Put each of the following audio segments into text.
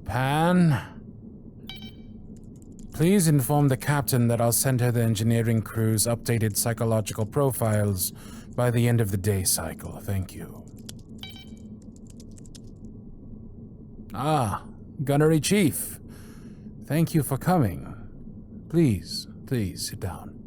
Pan? Please inform the captain that I'll send her the engineering crew's updated psychological profiles by the end of the day cycle. Thank you. Ah, Gunnery Chief. Thank you for coming. Please sit down.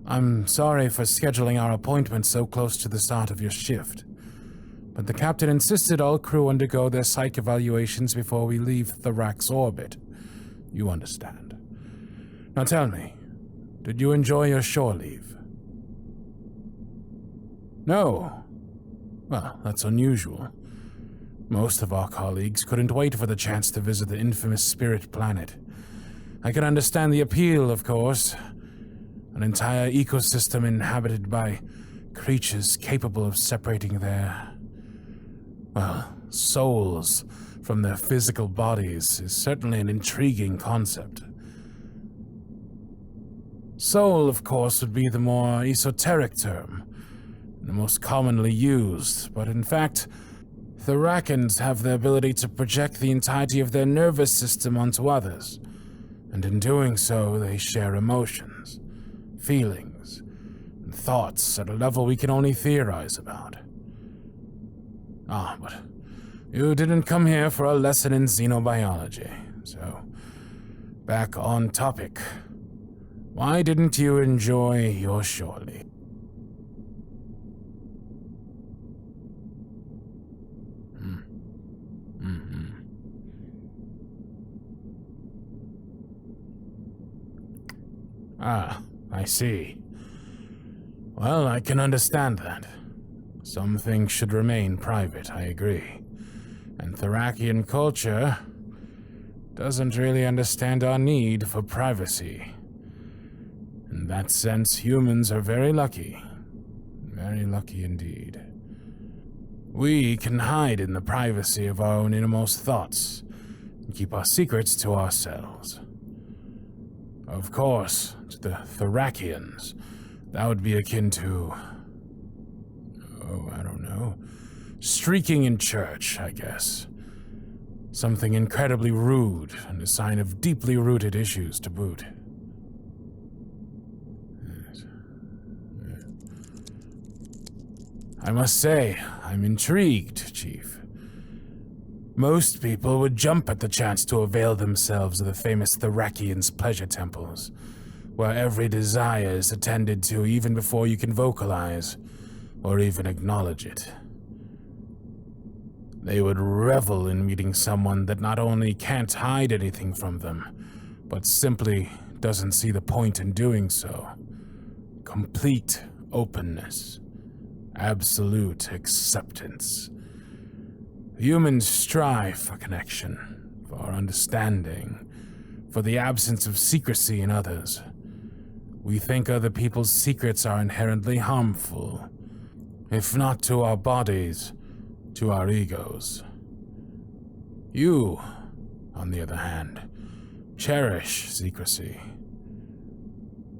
I'm sorry for scheduling our appointment so close to the start of your shift, but the captain insisted all crew undergo their psych evaluations before we leave Thorax's orbit. You understand. Now tell me, did you enjoy your shore leave? No. Well, that's unusual. Most of our colleagues couldn't wait for the chance to visit the infamous Spirit Planet. I can understand the appeal, of course. An entire ecosystem inhabited by creatures capable of separating their, souls from their physical bodies is certainly an intriguing concept. Soul, of course, would be the more esoteric term, the most commonly used, but in fact, Thorakans have the ability to project the entirety of their nervous system onto others, and in doing so, they share emotions, feelings, and thoughts at a level we can only theorize about. But you didn't come here for a lesson in xenobiology, so back on topic. Why didn't you enjoy your shore leave? I see. Well, I can understand that. Some things should remain private, I agree. And Thorakian culture doesn't really understand our need for privacy. In that sense, humans are very lucky. Very lucky indeed. We can hide in the privacy of our own innermost thoughts and keep our secrets to ourselves. Of course, to the Thorakians, that would be akin to, I don't know, streaking in church, I guess. Something incredibly rude and a sign of deeply rooted issues to boot. I must say, I'm intrigued, Chief. Most people would jump at the chance to avail themselves of the famous Thorakians' pleasure temples, where every desire is attended to even before you can vocalize, or even acknowledge it. They would revel in meeting someone that not only can't hide anything from them, but simply doesn't see the point in doing so. Complete openness. Absolute acceptance. Humans strive for connection, for understanding, for the absence of secrecy in others. We think other people's secrets are inherently harmful, if not to our bodies, to our egos. You, on the other hand, cherish secrecy.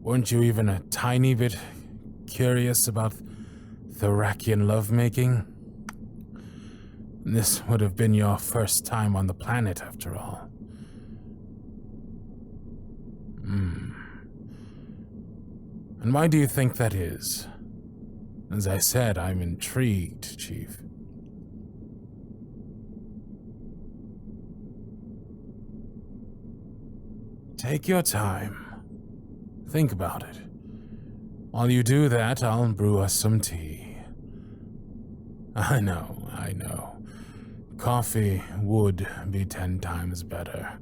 Weren't you even a tiny bit curious about Thorakian lovemaking? This would have been your first time on the planet, after all. And why do you think that is? As I said, I'm intrigued, Chief. Take your time. Think about it. While you do that, I'll brew us some tea. I know. Coffee would be 10 times better,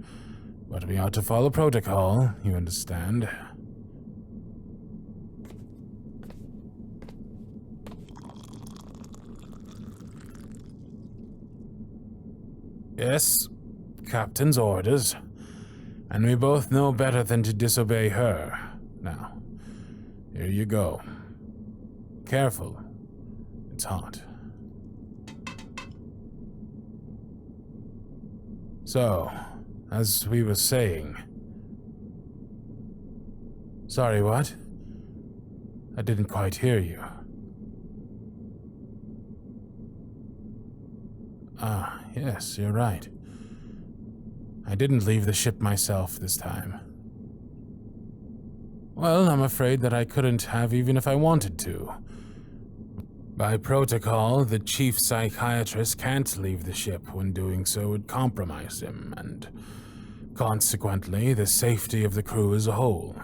but we ought to follow protocol, you understand? Yes, Captain's orders, and we both know better than to disobey her. Now, here you go. Careful, it's hot. So, as we were saying... Sorry, what? I didn't quite hear you. Yes, you're right. I didn't leave the ship myself this time. Well, I'm afraid that I couldn't have even if I wanted to. By protocol, the chief psychiatrist can't leave the ship. When doing so would compromise him, and consequently, the safety of the crew as a whole.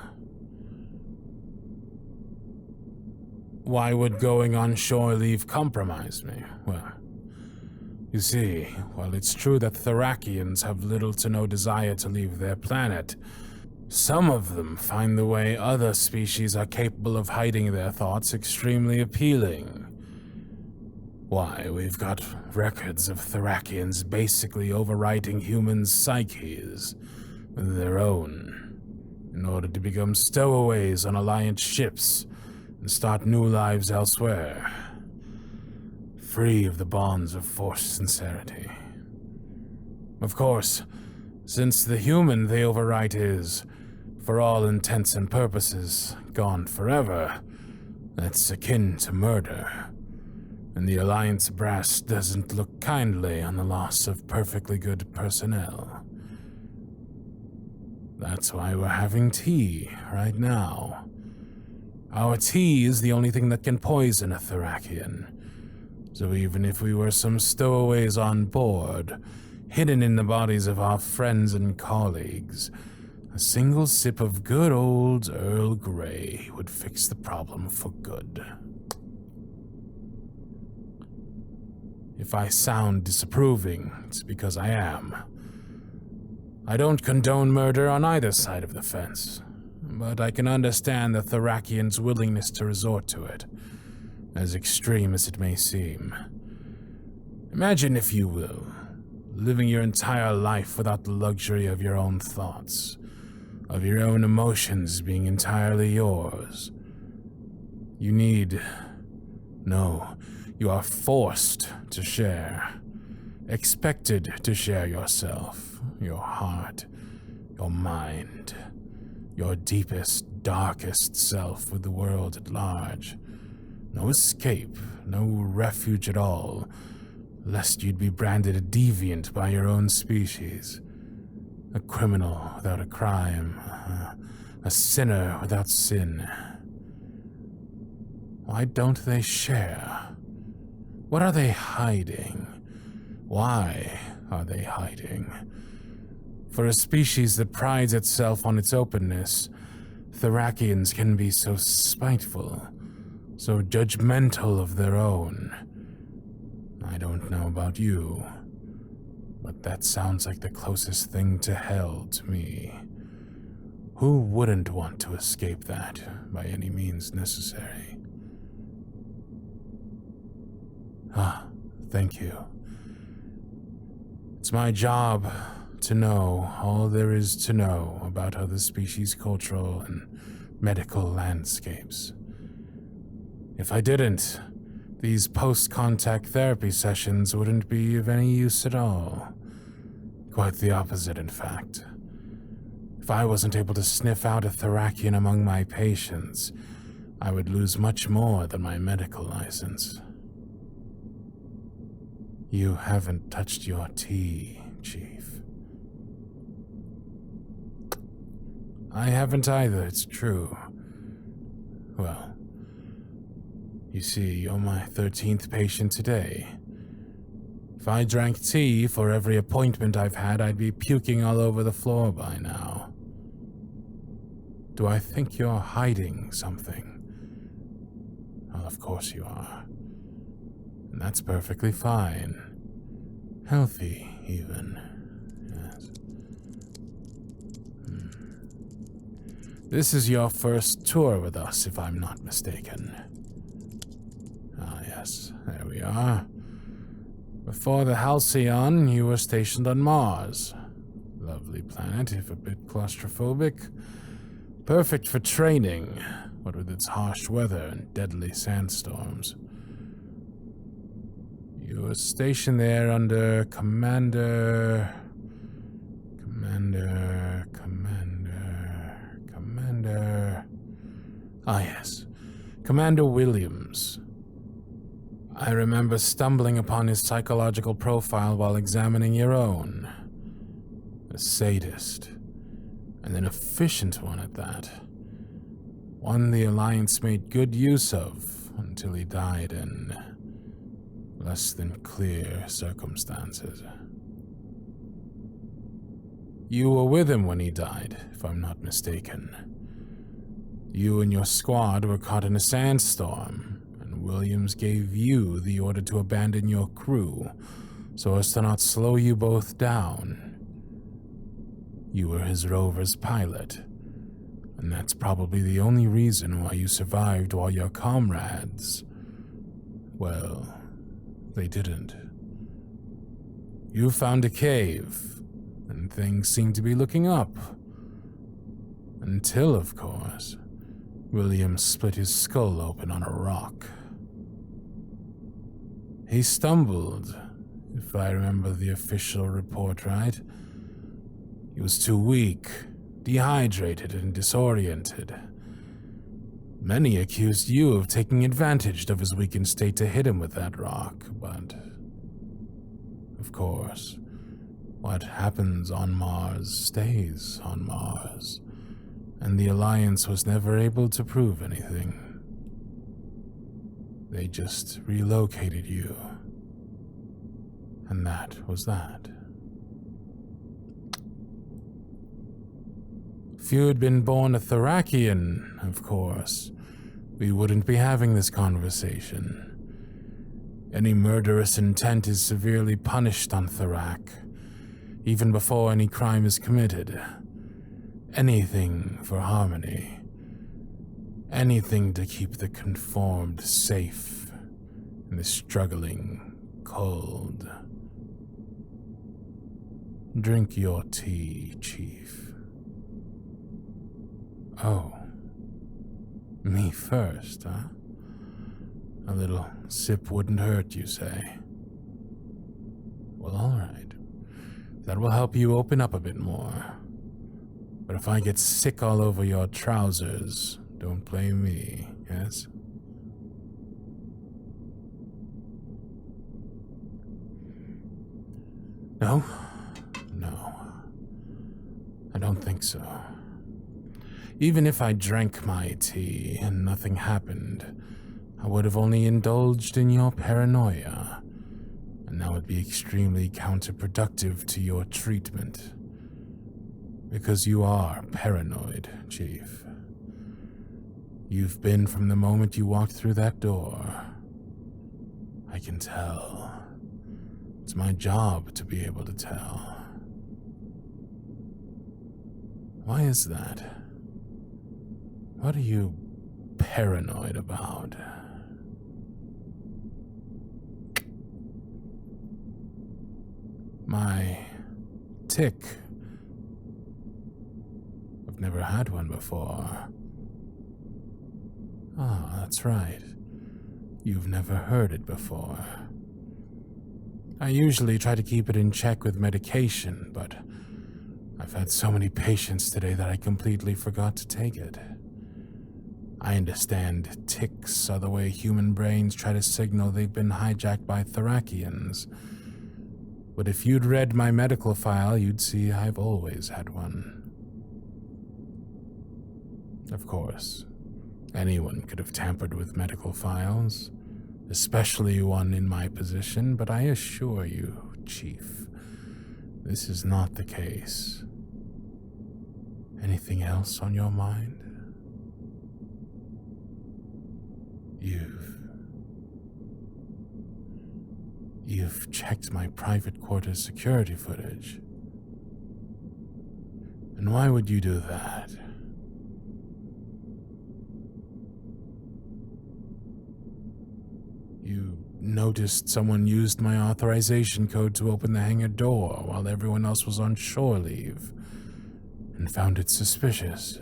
Why would going on shore leave compromise me? Well, you see, while it's true that Thracians have little to no desire to leave their planet, some of them find the way other species are capable of hiding their thoughts extremely appealing. Why, we've got records of Thracians basically overwriting humans' psyches with their own, in order to become stowaways on Alliance ships and start new lives elsewhere, free of the bonds of forced sincerity. Of course, since the human they overwrite is, for all intents and purposes, gone forever, that's akin to murder. And the Alliance brass doesn't look kindly on the loss of perfectly good personnel. That's why we're having tea right now. Our tea is the only thing that can poison a Thracian. So even if we were some stowaways on board, hidden in the bodies of our friends and colleagues, a single sip of good old Earl Grey would fix the problem for good. If I sound disapproving, it's because I am. I don't condone murder on either side of the fence, but I can understand the Thracian's willingness to resort to it, as extreme as it may seem. Imagine, if you will, living your entire life without the luxury of your own thoughts, of your own emotions being entirely yours. You are forced to share, expected to share yourself, your heart, your mind, your deepest, darkest self with the world at large. No escape, no refuge at all, lest you'd be branded a deviant by your own species, a criminal without a crime, a sinner without sin. Why don't they share? What are they hiding? Why are they hiding? For a species that prides itself on its openness, Thracians can be so spiteful, so judgmental of their own. I don't know about you, but that sounds like the closest thing to hell to me. Who wouldn't want to escape that by any means necessary? Thank you. It's my job to know all there is to know about other species' cultural and medical landscapes. If I didn't, these post-contact therapy sessions wouldn't be of any use at all. Quite the opposite, in fact. If I wasn't able to sniff out a Thracian among my patients, I would lose much more than my medical license. You haven't touched your tea, Chief. I haven't either, it's true. Well, you see, you're my 13th patient today. If I drank tea for every appointment I've had, I'd be puking all over the floor by now. Do I think you're hiding something? Well, of course you are. And that's perfectly fine. Healthy, even. Yes. This is your first tour with us, if I'm not mistaken. Ah, yes, there we are. Before the Halcyon, you were stationed on Mars. Lovely planet, if a bit claustrophobic. Perfect for training, what with its harsh weather and deadly sandstorms. You were stationed there under Commander... Ah, yes. Commander Williams. I remember stumbling upon his psychological profile while examining your own. A sadist, and an efficient one at that. One the Alliance made good use of until he died in less than clear circumstances. You were with him when he died, if I'm not mistaken. You and your squad were caught in a sandstorm, and Williams gave you the order to abandon your crew so as to not slow you both down. You were his rover's pilot, and that's probably the only reason why you survived while your comrades, well, they didn't. You found a cave, and things seemed to be looking up. Until, of course, Williams split his skull open on a rock. He stumbled, if I remember the official report right. He was too weak, dehydrated, and disoriented. Many accused you of taking advantage of his weakened state to hit him with that rock, but of course, what happens on Mars stays on Mars, and the Alliance was never able to prove anything. They just relocated you, and that was that. If you had been born a Thracian, of course, we wouldn't be having this conversation. Any murderous intent is severely punished on Thrak, even before any crime is committed. Anything for harmony. Anything to keep the conformed safe and the struggling cold. Drink your tea, Chief. Oh. Me first, huh? A little sip wouldn't hurt, you say? Well, all right. That will help you open up a bit more. But if I get sick all over your trousers, don't blame me, yes? No? No. I don't think so. Even if I drank my tea and nothing happened, I would have only indulged in your paranoia, and that would be extremely counterproductive to your treatment. Because you are paranoid, Chief. You've been from the moment you walked through that door. I can tell. It's my job to be able to tell. Why is that? What are you paranoid about? My tick. I've never had one before. Ah, that's right. You've never heard it before. I usually try to keep it in check with medication, but I've had so many patients today that I completely forgot to take it. I understand ticks are the way human brains try to signal they've been hijacked by Thracians. But if you'd read my medical file, you'd see I've always had one. Of course, anyone could have tampered with medical files, especially one in my position, but I assure you, Chief, this is not the case. Anything else on your mind? You've checked my private quarters security footage. And why would you do that? You noticed someone used my authorization code to open the hangar door while everyone else was on shore leave, and found it suspicious.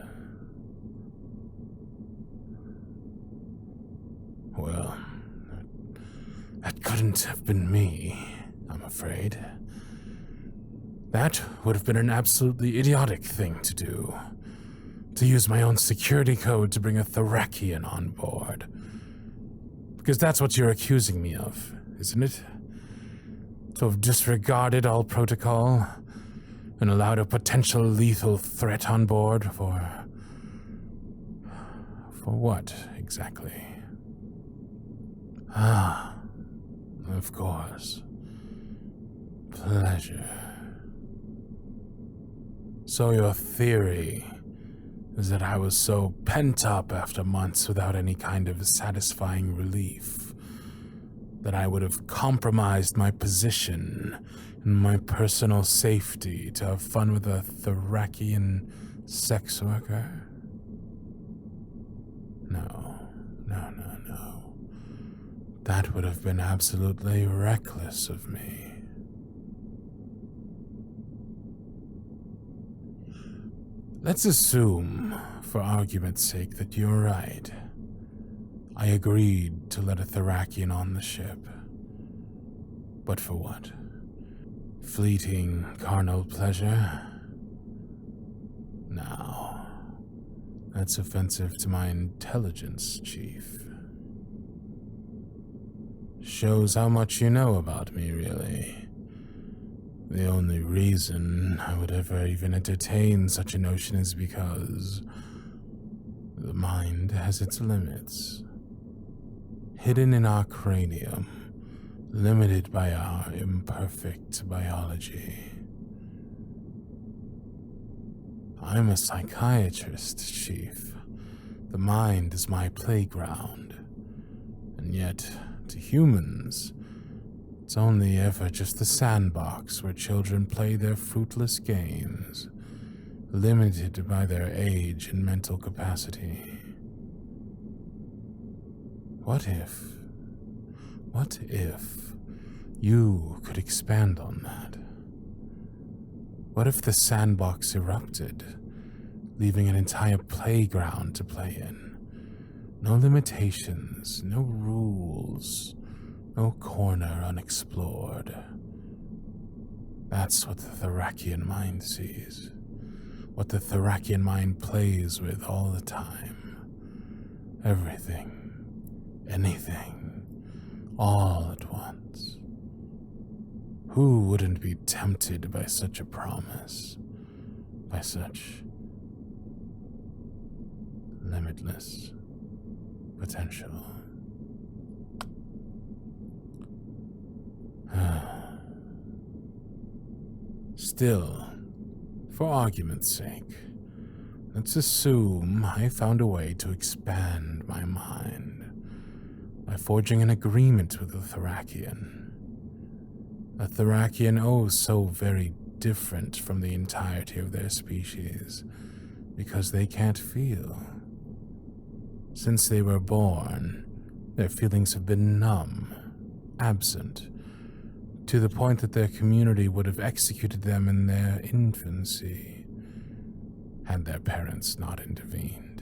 Well, that couldn't have been me, I'm afraid. That would have been an absolutely idiotic thing to do. To use my own security code to bring a Thracian on board. Because that's what you're accusing me of, isn't it? To have disregarded all protocol and allowed a potential lethal threat on board for what, exactly? Ah, of course. Pleasure. So your theory is that I was so pent up after months without any kind of satisfying relief that I would have compromised my position and my personal safety to have fun with a Thracian sex worker? No. That would have been absolutely reckless of me. Let's assume, for argument's sake, that you're right. I agreed to let a Thracian on the ship. But for what? Fleeting carnal pleasure? No. That's offensive to my intelligence, Chief. Shows how much you know about me, really. The only reason I would ever even entertain such a notion is because the mind has its limits. Hidden in our cranium, limited by our imperfect biology. I'm a psychiatrist, Chief. The mind is my playground. And yet, to humans, it's only ever just the sandbox where children play their fruitless games, limited by their age and mental capacity. What if you could expand on that? What if the sandbox erupted, leaving an entire playground to play in? No limitations, no rules, no corner unexplored. That's what the Thracian mind sees. What the Thracian mind plays with all the time. Everything, anything, all at once. Who wouldn't be tempted by such a promise? By such limitless potential? Still, for argument's sake, let's assume I found a way to expand my mind by forging an agreement with a Thracian. A Thracian, oh so very different from the entirety of their species, because they can't feel. Since they were born, their feelings have been numb, absent, to the point that their community would have executed them in their infancy, had their parents not intervened.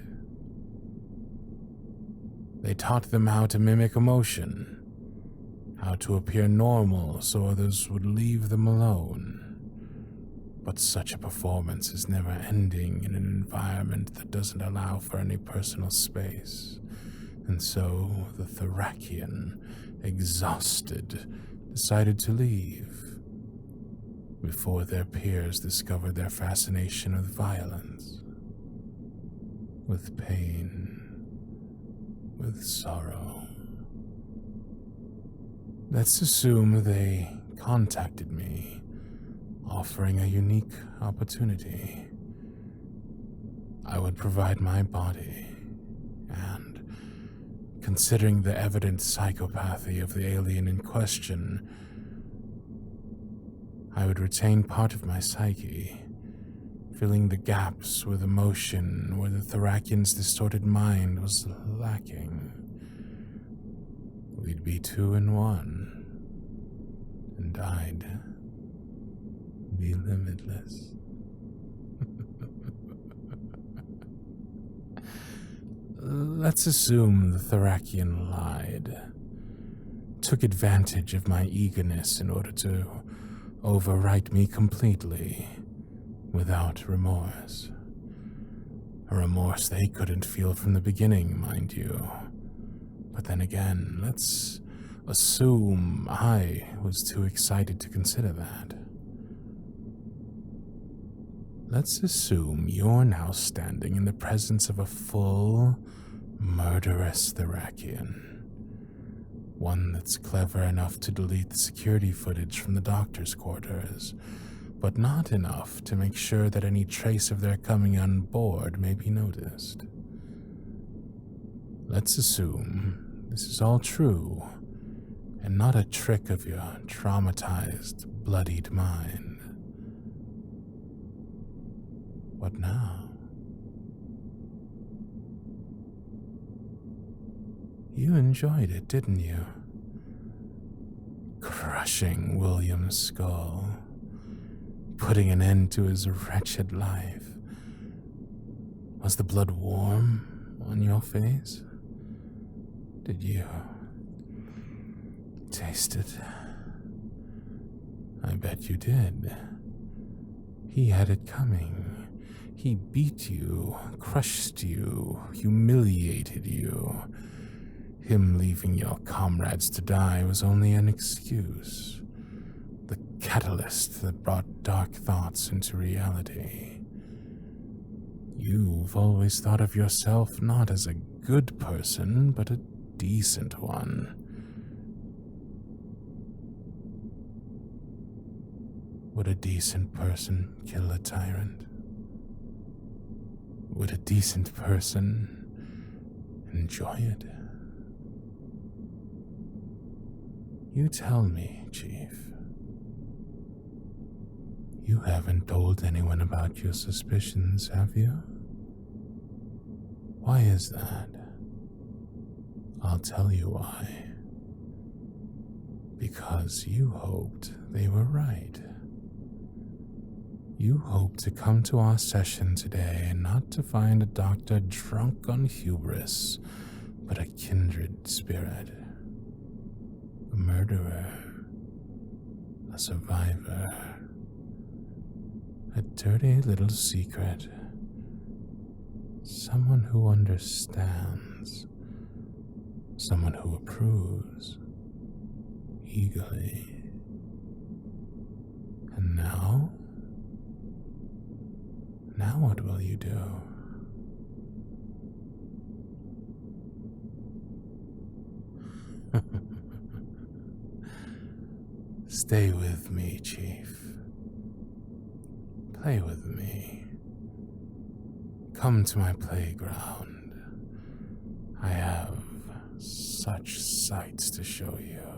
They taught them how to mimic emotion, how to appear normal so others would leave them alone. But such a performance is never ending in an environment that doesn't allow for any personal space. And so the Thracian, exhausted, decided to leave before their peers discovered their fascination with violence, with pain, with sorrow. Let's assume they contacted me, offering a unique opportunity. I would provide my body, and, considering the evident psychopathy of the alien in question, I would retain part of my psyche, filling the gaps with emotion where the Thracian's distorted mind was lacking. We'd be 2 in 1, and I'd be limitless. Let's assume the Thracian lied, took advantage of my eagerness in order to overwrite me completely, without remorse. A remorse they couldn't feel from the beginning, mind you. But then again, let's assume I was too excited to consider that. Let's assume you're now standing in the presence of a full, murderous Therakian. One that's clever enough to delete the security footage from the doctor's quarters, but not enough to make sure that any trace of their coming on board may be noticed. Let's assume this is all true, and not a trick of your traumatized, bloodied mind. What now? You enjoyed it, didn't you? Crushing William's skull, putting an end to his wretched life. Was the blood warm on your face? Did you taste it? I bet you did. He had it coming. He beat you, crushed you, humiliated you. Him leaving your comrades to die was only an excuse. The catalyst that brought dark thoughts into reality. You've always thought of yourself not as a good person, but a decent one. Would a decent person kill a tyrant? Would a decent person enjoy it? You tell me, Chief. You haven't told anyone about your suspicions, have you? Why is that? I'll tell you why. Because you hoped they were right. You hoped to come to our session today and not to find a doctor drunk on hubris, but a kindred spirit. A murderer. A survivor. A dirty little secret. Someone who understands. Someone who approves. Eagerly. And now? Now what will you do? Stay with me, Chief. Play with me. Come to my playground. I have such sights to show you.